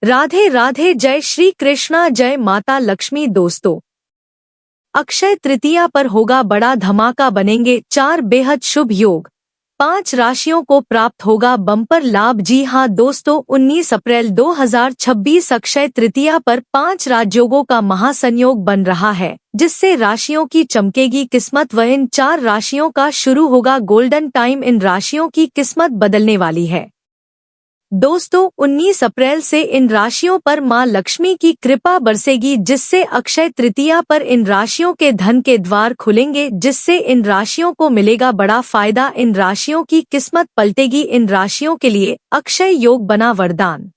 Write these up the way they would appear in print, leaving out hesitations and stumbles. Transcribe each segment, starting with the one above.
राधे राधे, जय श्री कृष्णा, जय माता लक्ष्मी। दोस्तों, अक्षय तृतीया पर होगा बड़ा धमाका, बनेंगे 4 बेहद शुभ योग। 5 राशियों को प्राप्त होगा बम्पर लाभ। जी हां दोस्तों, 19 अप्रैल 2026 अक्षय तृतीया पर 5 राजयोगों का महासंयोग बन रहा है, जिससे राशियों की चमकेगी किस्मत व इन 4 राशियों का शुरू होगा गोल्डन टाइम। इन राशियों की किस्मत बदलने वाली है। दोस्तों, 19 अप्रैल से इन राशियों पर मां लक्ष्मी की कृपा बरसेगी, जिससे अक्षय तृतीया पर इन राशियों के धन के द्वार खुलेंगे, जिससे इन राशियों को मिलेगा बड़ा फायदा। इन राशियों की किस्मत पलटेगी। इन राशियों के लिए अक्षय योग बना वरदान।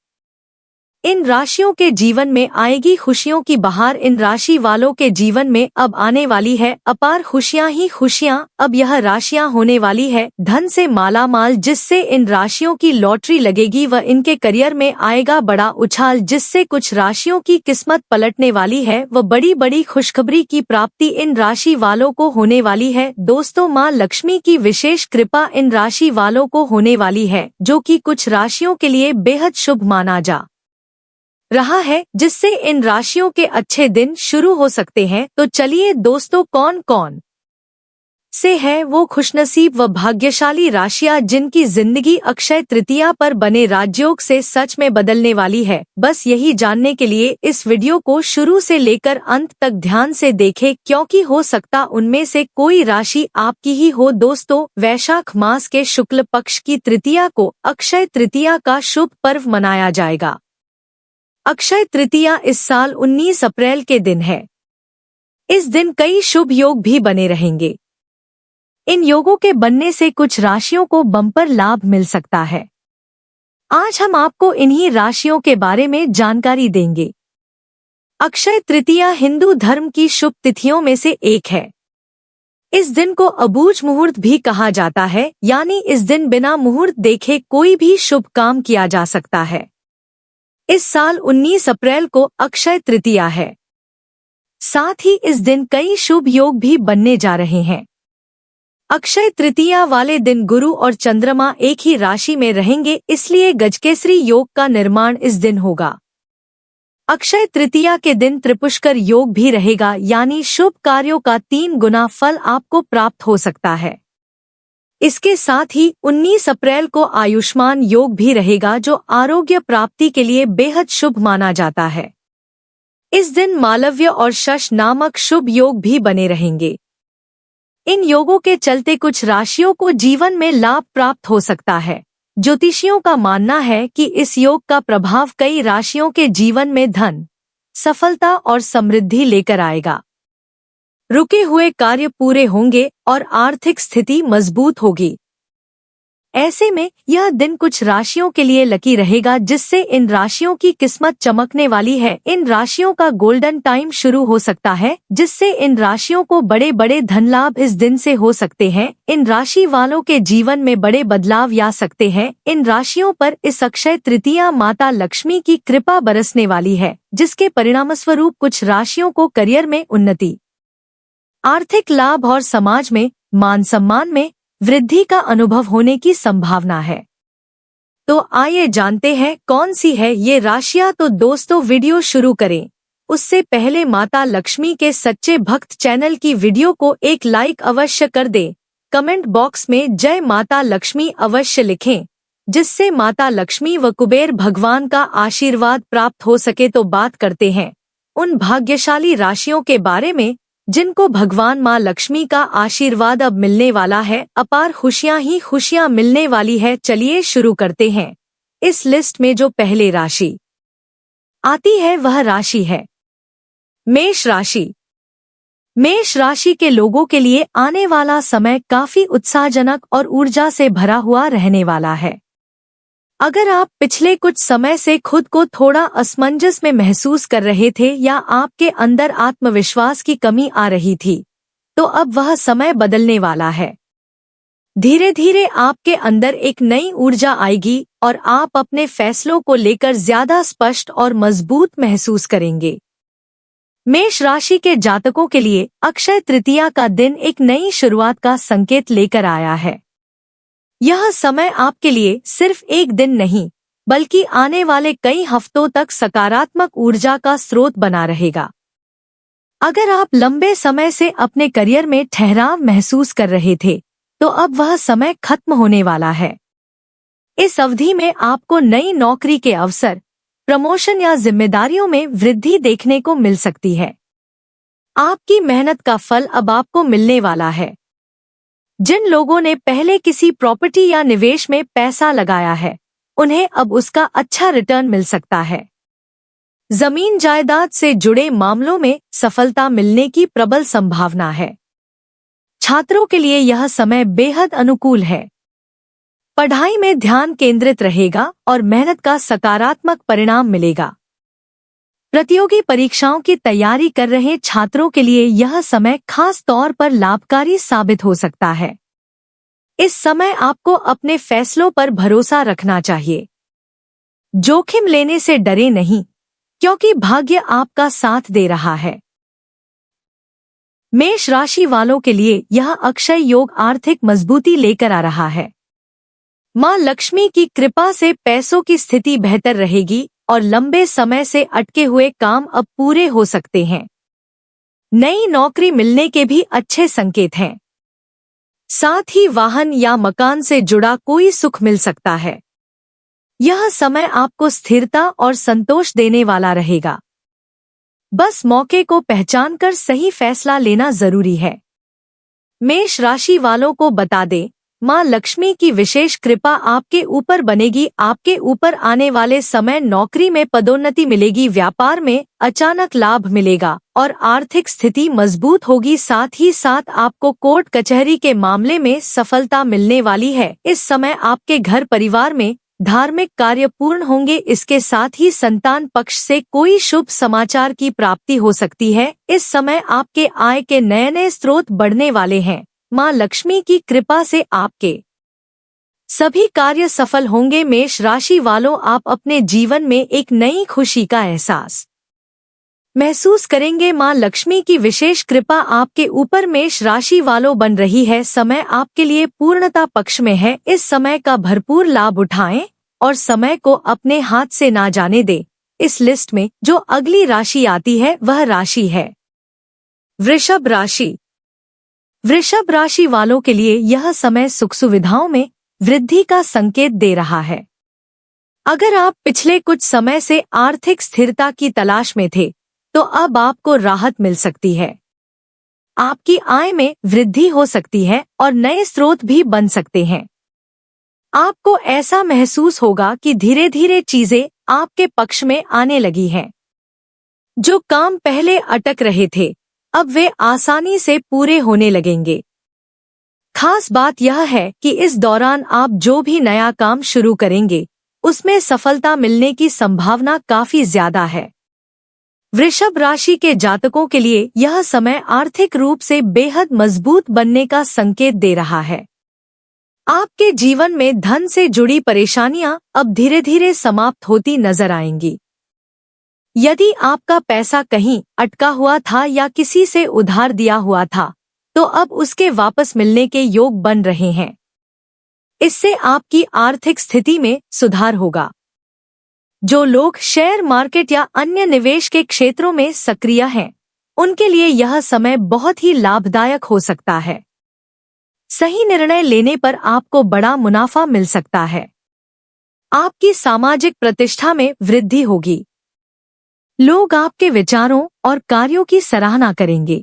इन राशियों के जीवन में आएगी खुशियों की बहार। इन राशि वालों के जीवन में अब आने वाली है अपार खुशियां ही खुशियां। अब यह राशियां होने वाली है धन से मालामाल, जिससे इन राशियों की लॉटरी लगेगी व इनके करियर में आएगा बड़ा उछाल, जिससे कुछ राशियों की किस्मत पलटने वाली है व बड़ी बड़ी खुशखबरी की प्राप्ति इन राशि वालों को होने वाली है। दोस्तों, माँ लक्ष्मी की विशेष कृपा इन राशि वालों को होने वाली है, जो कि कुछ राशियों के लिए बेहद शुभ माना जा रहा है, जिससे इन राशियों के अच्छे दिन शुरू हो सकते हैं। तो चलिए दोस्तों, कौन कौन से है वो खुशनसीब व भाग्यशाली राशियां जिनकी जिंदगी अक्षय तृतीया पर बने राजयोग से सच में बदलने वाली है। बस यही जानने के लिए इस वीडियो को शुरू से लेकर अंत तक ध्यान से देखें, क्योंकि हो सकता उनमें से कोई राशि आपकी ही हो। दोस्तों, वैशाख मास के शुक्ल पक्ष की तृतीया को अक्षय तृतीया का शुभ पर्व मनाया जाएगा। अक्षय तृतीया इस साल 19 अप्रैल के दिन है। इस दिन कई शुभ योग भी बने रहेंगे। इन योगों के बनने से कुछ राशियों को बम्पर लाभ मिल सकता है। आज हम आपको इन्हीं राशियों के बारे में जानकारी देंगे। अक्षय तृतीया हिंदू धर्म की शुभ तिथियों में से एक है। इस दिन को अबूझ मुहूर्त भी कहा जाता है, यानी इस दिन बिना मुहूर्त देखे कोई भी शुभ काम किया जा सकता है। इस साल 19 अप्रैल को अक्षय तृतीया है। साथ ही इस दिन कई शुभ योग भी बनने जा रहे हैं। अक्षय तृतीया वाले दिन गुरु और चंद्रमा एक ही राशि में रहेंगे, इसलिए गजकेसरी योग का निर्माण इस दिन होगा। अक्षय तृतीया के दिन त्रिपुष्कर योग भी रहेगा, यानी शुभ कार्यों का 3 गुना फल आपको प्राप्त हो सकता है। इसके साथ ही 19 अप्रैल को आयुष्मान योग भी रहेगा, जो आरोग्य प्राप्ति के लिए बेहद शुभ माना जाता है। इस दिन मालव्य और शश नामक शुभ योग भी बने रहेंगे। इन योगों के चलते कुछ राशियों को जीवन में लाभ प्राप्त हो सकता है। ज्योतिषियों का मानना है कि इस योग का प्रभाव कई राशियों के जीवन में धन, सफलता और समृद्धि लेकर आएगा। रुके हुए कार्य पूरे होंगे और आर्थिक स्थिति मजबूत होगी। ऐसे में यह दिन कुछ राशियों के लिए लकी रहेगा, जिससे इन राशियों की किस्मत चमकने वाली है। इन राशियों का गोल्डन टाइम शुरू हो सकता है, जिससे इन राशियों को बड़े बड़े धन लाभ इस दिन से हो सकते हैं। इन राशि वालों के जीवन में बड़े बदलाव आ सकते हैं। इन राशियों पर इस अक्षय तृतीया माता लक्ष्मी की कृपा बरसने वाली है, जिसके परिणामस्वरूप कुछ राशियों को करियर में उन्नति, आर्थिक लाभ और समाज में मान सम्मान में वृद्धि का अनुभव होने की संभावना है। तो आइए जानते हैं कौन सी है ये राशियां। तो दोस्तों, वीडियो शुरू करें उससे पहले माता लक्ष्मी के सच्चे भक्त चैनल की वीडियो को एक लाइक अवश्य कर दें। कमेंट बॉक्स में जय माता लक्ष्मी अवश्य लिखें, जिससे माता लक्ष्मी व कुबेर भगवान का आशीर्वाद प्राप्त हो सके। तो बात करते हैं उन भाग्यशाली राशियों के बारे में जिनको भगवान माँ लक्ष्मी का आशीर्वाद अब मिलने वाला है। अपार खुशियां ही खुशियां मिलने वाली है। चलिए शुरू करते हैं। इस लिस्ट में जो पहले राशि आती है वह राशि है मेष राशि। मेष राशि के लोगों के लिए आने वाला समय काफी उत्साहजनक और ऊर्जा से भरा हुआ रहने वाला है। अगर आप पिछले कुछ समय से खुद को थोड़ा असमंजस में महसूस कर रहे थे या आपके अंदर आत्मविश्वास की कमी आ रही थी, तो अब वह समय बदलने वाला है। धीरे धीरे आपके अंदर एक नई ऊर्जा आएगी और आप अपने फैसलों को लेकर ज्यादा स्पष्ट और मजबूत महसूस करेंगे। मेष राशि के जातकों के लिए अक्षय तृतीया का दिन एक नई शुरुआत का संकेत लेकर आया है। यह समय आपके लिए सिर्फ एक दिन नहीं, बल्कि आने वाले कई हफ्तों तक सकारात्मक ऊर्जा का स्रोत बना रहेगा। अगर आप लंबे समय से अपने करियर में ठहराव महसूस कर रहे थे, तो अब वह समय खत्म होने वाला है। इस अवधि में आपको नई नौकरी के अवसर, प्रमोशन या जिम्मेदारियों में वृद्धि देखने को मिल सकती है। आपकी मेहनत का फल अब आपको मिलने वाला है। जिन लोगों ने पहले किसी प्रॉपर्टी या निवेश में पैसा लगाया है, उन्हें अब उसका अच्छा रिटर्न मिल सकता है। जमीन जायदाद से जुड़े मामलों में सफलता मिलने की प्रबल संभावना है। छात्रों के लिए यह समय बेहद अनुकूल है। पढ़ाई में ध्यान केंद्रित रहेगा और मेहनत का सकारात्मक परिणाम मिलेगा। प्रतियोगी परीक्षाओं की तैयारी कर रहे छात्रों के लिए यह समय खास तौर पर लाभकारी साबित हो सकता है। इस समय आपको अपने फैसलों पर भरोसा रखना चाहिए। जोखिम लेने से डरे नहीं, क्योंकि भाग्य आपका साथ दे रहा है। मेष राशि वालों के लिए यह अक्षय योग आर्थिक मजबूती लेकर आ रहा है। मां लक्ष्मी की कृपा से पैसों की स्थिति बेहतर रहेगी और लंबे समय से अटके हुए काम अब पूरे हो सकते हैं। नई नौकरी मिलने के भी अच्छे संकेत हैं। साथ ही वाहन या मकान से जुड़ा कोई सुख मिल सकता है। यह समय आपको स्थिरता और संतोष देने वाला रहेगा। बस मौके को पहचानकर सही फैसला लेना जरूरी है। मेष राशि वालों को बता दें, मां लक्ष्मी की विशेष कृपा आपके ऊपर बनेगी। आपके ऊपर आने वाले समय नौकरी में पदोन्नति मिलेगी, व्यापार में अचानक लाभ मिलेगा और आर्थिक स्थिति मजबूत होगी। साथ ही साथ आपको कोर्ट कचहरी के मामले में सफलता मिलने वाली है। इस समय आपके घर परिवार में धार्मिक कार्य पूर्ण होंगे। इसके साथ ही संतान पक्ष से कोई शुभ समाचार की प्राप्ति हो सकती है। इस समय आपके आय के नए नए स्रोत बढ़ने वाले हैं। मां लक्ष्मी की कृपा से आपके सभी कार्य सफल होंगे। मेष राशि वालों, आप अपने जीवन में एक नई खुशी का एहसास महसूस करेंगे। मां लक्ष्मी की विशेष कृपा आपके ऊपर मेष राशि वालों बन रही है। समय आपके लिए पूर्णता पक्ष में है। इस समय का भरपूर लाभ उठाएं और समय को अपने हाथ से ना जाने दें। इस लिस्ट में जो अगली राशि आती है वह राशि है वृषभ राशि। वृषभ राशि वालों के लिए यह समय सुख सुविधाओं में वृद्धि का संकेत दे रहा है। अगर आप पिछले कुछ समय से आर्थिक स्थिरता की तलाश में थे, तो अब आपको राहत मिल सकती है। आपकी आय में वृद्धि हो सकती है और नए स्रोत भी बन सकते हैं। आपको ऐसा महसूस होगा कि धीरे धीरे चीजें आपके पक्ष में आने लगी हैं। जो काम पहले अटक रहे थे, अब वे आसानी से पूरे होने लगेंगे। खास बात यह है कि इस दौरान आप जो भी नया काम शुरू करेंगे, उसमें सफलता मिलने की संभावना काफी ज्यादा है। वृषभ राशि के जातकों के लिए यह समय आर्थिक रूप से बेहद मजबूत बनने का संकेत दे रहा है। आपके जीवन में धन से जुड़ी परेशानियां अब धीरे धीरे समाप्त होती नजर आएंगी। यदि आपका पैसा कहीं अटका हुआ था या किसी से उधार दिया हुआ था, तो अब उसके वापस मिलने के योग बन रहे हैं। इससे आपकी आर्थिक स्थिति में सुधार होगा। जो लोग शेयर मार्केट या अन्य निवेश के क्षेत्रों में सक्रिय हैं, उनके लिए यह समय बहुत ही लाभदायक हो सकता है। सही निर्णय लेने पर आपको बड़ा मुनाफा मिल सकता है। आपकी सामाजिक प्रतिष्ठा में वृद्धि होगी। लोग आपके विचारों और कार्यों की सराहना करेंगे।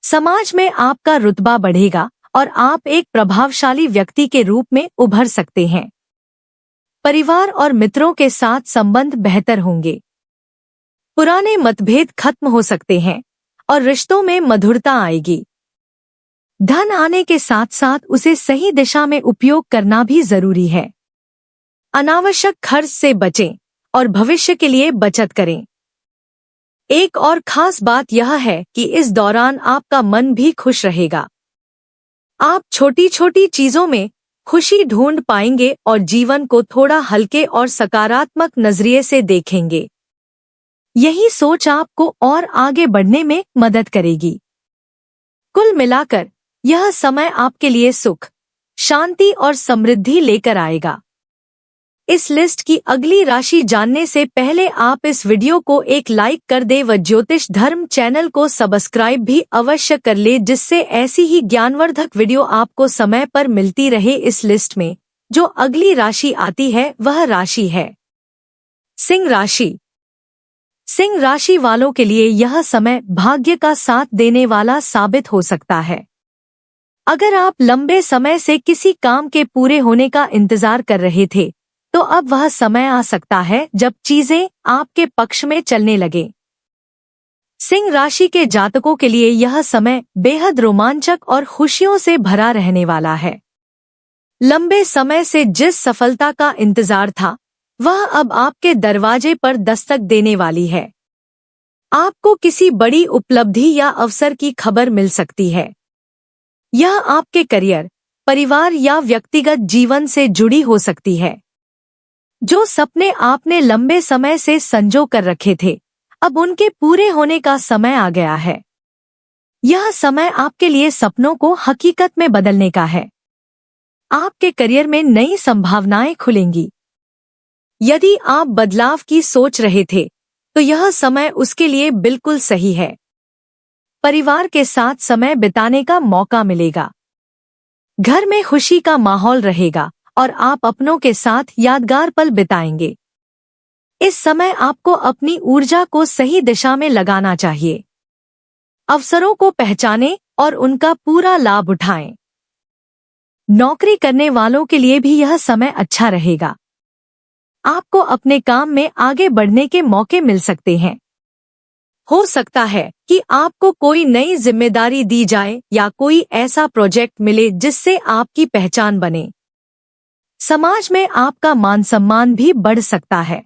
समाज में आपका रुतबा बढ़ेगा और आप एक प्रभावशाली व्यक्ति के रूप में उभर सकते हैं। परिवार और मित्रों के साथ संबंध बेहतर होंगे। पुराने मतभेद खत्म हो सकते हैं और रिश्तों में मधुरता आएगी। धन आने के साथ साथ उसे सही दिशा में उपयोग करना भी जरूरी है। अनावश्यक खर्च से बचें और भविष्य के लिए बचत करें। एक और खास बात यह है कि इस दौरान आपका मन भी खुश रहेगा। आप छोटी छोटी चीजों में खुशी ढूंढ पाएंगे और जीवन को थोड़ा हल्के और सकारात्मक नजरिए से देखेंगे। यही सोच आपको और आगे बढ़ने में मदद करेगी। कुल मिलाकर यह समय आपके लिए सुख, शांति और समृद्धि लेकर आएगा। इस लिस्ट की अगली राशि जानने से पहले आप इस वीडियो को एक लाइक कर दे व ज्योतिष धर्म चैनल को सब्सक्राइब भी अवश्य कर ले, जिससे ऐसी ही ज्ञानवर्धक वीडियो आपको समय पर मिलती रहे। इस लिस्ट में जो अगली राशि आती है वह राशि है सिंह राशि। सिंह राशि वालों के लिए यह समय भाग्य का साथ देने वाला साबित हो सकता है। अगर आप लंबे समय से किसी काम के पूरे होने का इंतजार कर रहे थे तो अब वह समय आ सकता है जब चीजें आपके पक्ष में चलने लगे। सिंह राशि के जातकों के लिए यह समय बेहद रोमांचक और खुशियों से भरा रहने वाला है। लंबे समय से जिस सफलता का इंतजार था वह अब आपके दरवाजे पर दस्तक देने वाली है। आपको किसी बड़ी उपलब्धि या अवसर की खबर मिल सकती है। यह आपके करियर, परिवार या व्यक्तिगत जीवन से जुड़ी हो सकती है। जो सपने आपने लंबे समय से संजो कर रखे थे अब उनके पूरे होने का समय आ गया है। यह समय आपके लिए सपनों को हकीकत में बदलने का है। आपके करियर में नई संभावनाएं खुलेंगी। यदि आप बदलाव की सोच रहे थे तो यह समय उसके लिए बिल्कुल सही है। परिवार के साथ समय बिताने का मौका मिलेगा। घर में खुशी का माहौल रहेगा और आप अपनों के साथ यादगार पल बिताएंगे। इस समय आपको अपनी ऊर्जा को सही दिशा में लगाना चाहिए। अवसरों को पहचानें और उनका पूरा लाभ उठाएं। नौकरी करने वालों के लिए भी यह समय अच्छा रहेगा। आपको अपने काम में आगे बढ़ने के मौके मिल सकते हैं। हो सकता है कि आपको कोई नई जिम्मेदारी दी जाए या कोई ऐसा प्रोजेक्ट मिले जिससे आपकी पहचान बने। समाज में आपका मान सम्मान भी बढ़ सकता है।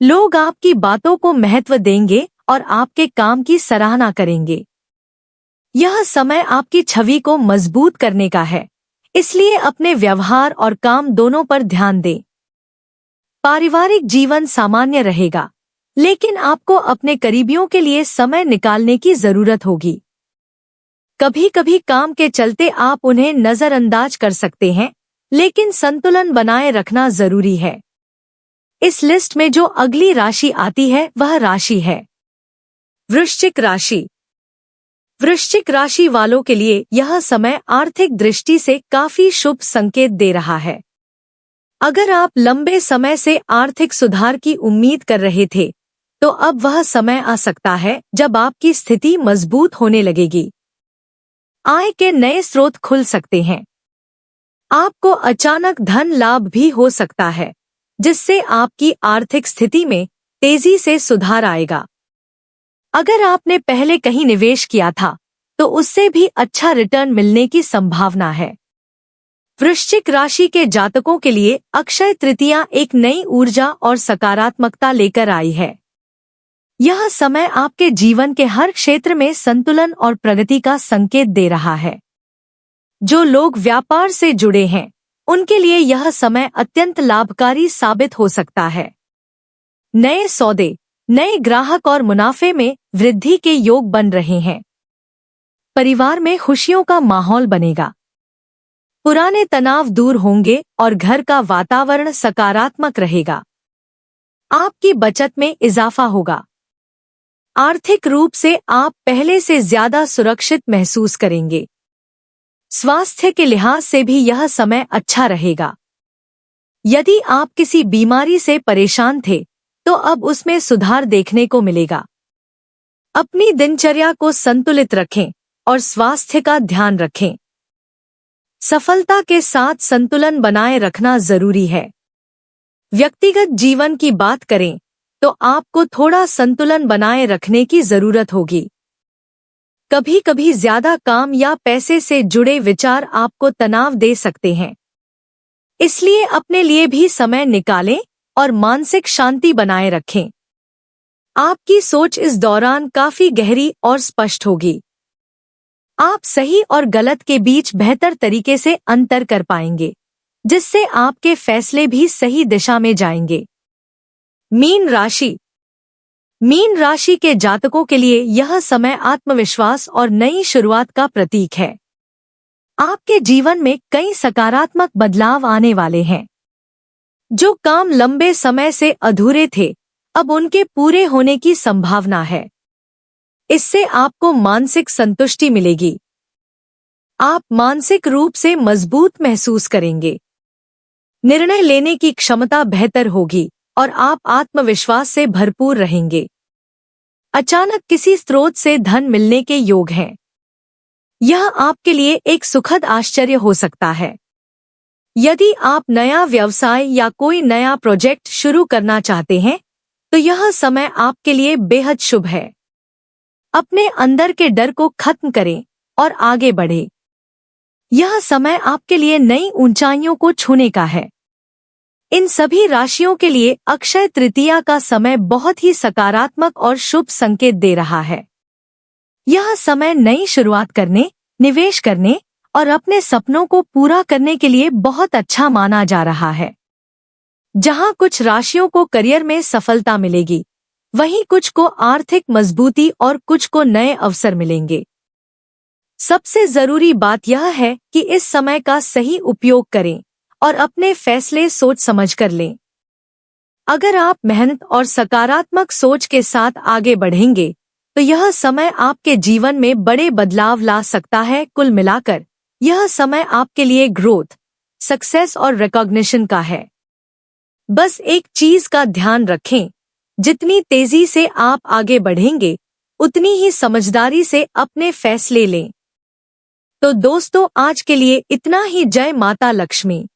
लोग आपकी बातों को महत्व देंगे और आपके काम की सराहना करेंगे। यह समय आपकी छवि को मजबूत करने का है, इसलिए अपने व्यवहार और काम दोनों पर ध्यान दें। पारिवारिक जीवन सामान्य रहेगा, लेकिन आपको अपने करीबियों के लिए समय निकालने की जरूरत होगी। कभी-कभी काम के चलते आप उन्हें नजरअंदाज कर सकते हैं, लेकिन संतुलन बनाए रखना जरूरी है। इस लिस्ट में जो अगली राशि आती है वह राशि है वृश्चिक राशि। वृश्चिक राशि वालों के लिए यह समय आर्थिक दृष्टि से काफी शुभ संकेत दे रहा है। अगर आप लंबे समय से आर्थिक सुधार की उम्मीद कर रहे थे तो अब वह समय आ सकता है जब आपकी स्थिति मजबूत होने लगेगी। आय के नए स्रोत खुल सकते हैं। आपको अचानक धन लाभ भी हो सकता है, जिससे आपकी आर्थिक स्थिति में तेजी से सुधार आएगा। अगर आपने पहले कहीं निवेश किया था तो उससे भी अच्छा रिटर्न मिलने की संभावना है। वृश्चिक राशि के जातकों के लिए अक्षय तृतीया एक नई ऊर्जा और सकारात्मकता लेकर आई है। यह समय आपके जीवन के हर क्षेत्र में संतुलन और प्रगति का संकेत दे रहा है। जो लोग व्यापार से जुड़े हैं उनके लिए यह समय अत्यंत लाभकारी साबित हो सकता है। नए सौदे, नए ग्राहक और मुनाफे में वृद्धि के योग बन रहे हैं। परिवार में खुशियों का माहौल बनेगा। पुराने तनाव दूर होंगे और घर का वातावरण सकारात्मक रहेगा। आपकी बचत में इजाफा होगा। आर्थिक रूप से आप पहले से ज्यादा सुरक्षित महसूस करेंगे। स्वास्थ्य के लिहाज से भी यह समय अच्छा रहेगा। यदि आप किसी बीमारी से परेशान थे तो अब उसमें सुधार देखने को मिलेगा। अपनी दिनचर्या को संतुलित रखें और स्वास्थ्य का ध्यान रखें। सफलता के साथ संतुलन बनाए रखना जरूरी है। व्यक्तिगत जीवन की बात करें तो आपको थोड़ा संतुलन बनाए रखने की जरूरत होगी। कभी-कभी ज्यादा काम या पैसे से जुड़े विचार आपको तनाव दे सकते हैं। इसलिए अपने लिए भी समय निकालें और मानसिक शांति बनाए रखें। आपकी सोच इस दौरान काफी गहरी और स्पष्ट होगी। आप सही और गलत के बीच बेहतर तरीके से अंतर कर पाएंगे, जिससे आपके फैसले भी सही दिशा में जाएंगे। मीन राशि। मीन राशि के जातकों के लिए यह समय आत्मविश्वास और नई शुरुआत का प्रतीक है। आपके जीवन में कई सकारात्मक बदलाव आने वाले हैं। जो काम लंबे समय से अधूरे थे, अब उनके पूरे होने की संभावना है। इससे आपको मानसिक संतुष्टि मिलेगी। आप मानसिक रूप से मजबूत महसूस करेंगे। निर्णय लेने की क्षमता बेहतर होगी और आप आत्मविश्वास से भरपूर रहेंगे। अचानक किसी स्रोत से धन मिलने के योग हैं। यह आपके लिए एक सुखद आश्चर्य हो सकता है। यदि आप नया व्यवसाय या कोई नया प्रोजेक्ट शुरू करना चाहते हैं, तो यह समय आपके लिए बेहद शुभ है। अपने अंदर के डर को खत्म करें और आगे बढ़ें। यह समय आपके लिए नई ऊंचाइयों को छूने का है। इन सभी राशियों के लिए अक्षय तृतीया का समय बहुत ही सकारात्मक और शुभ संकेत दे रहा है। यह समय नई शुरुआत करने, निवेश करने और अपने सपनों को पूरा करने के लिए बहुत अच्छा माना जा रहा है। जहां कुछ राशियों को करियर में सफलता मिलेगी, वहीं कुछ को आर्थिक मजबूती और कुछ को नए अवसर मिलेंगे। सबसे जरूरी बात यह है कि इस समय का सही उपयोग करें और अपने फैसले सोच समझ कर लें। अगर आप मेहनत और सकारात्मक सोच के साथ आगे बढ़ेंगे, तो यह समय आपके जीवन में बड़े बदलाव ला सकता है। कुल मिलाकर यह समय आपके लिए ग्रोथ, सक्सेस और रिकॉग्निशन का है। बस एक चीज का ध्यान रखें, जितनी तेजी से आप आगे बढ़ेंगे, उतनी ही समझदारी से अपने फैसले लें। तो दोस्तों, आज के लिए इतना ही। जय माता लक्ष्मी।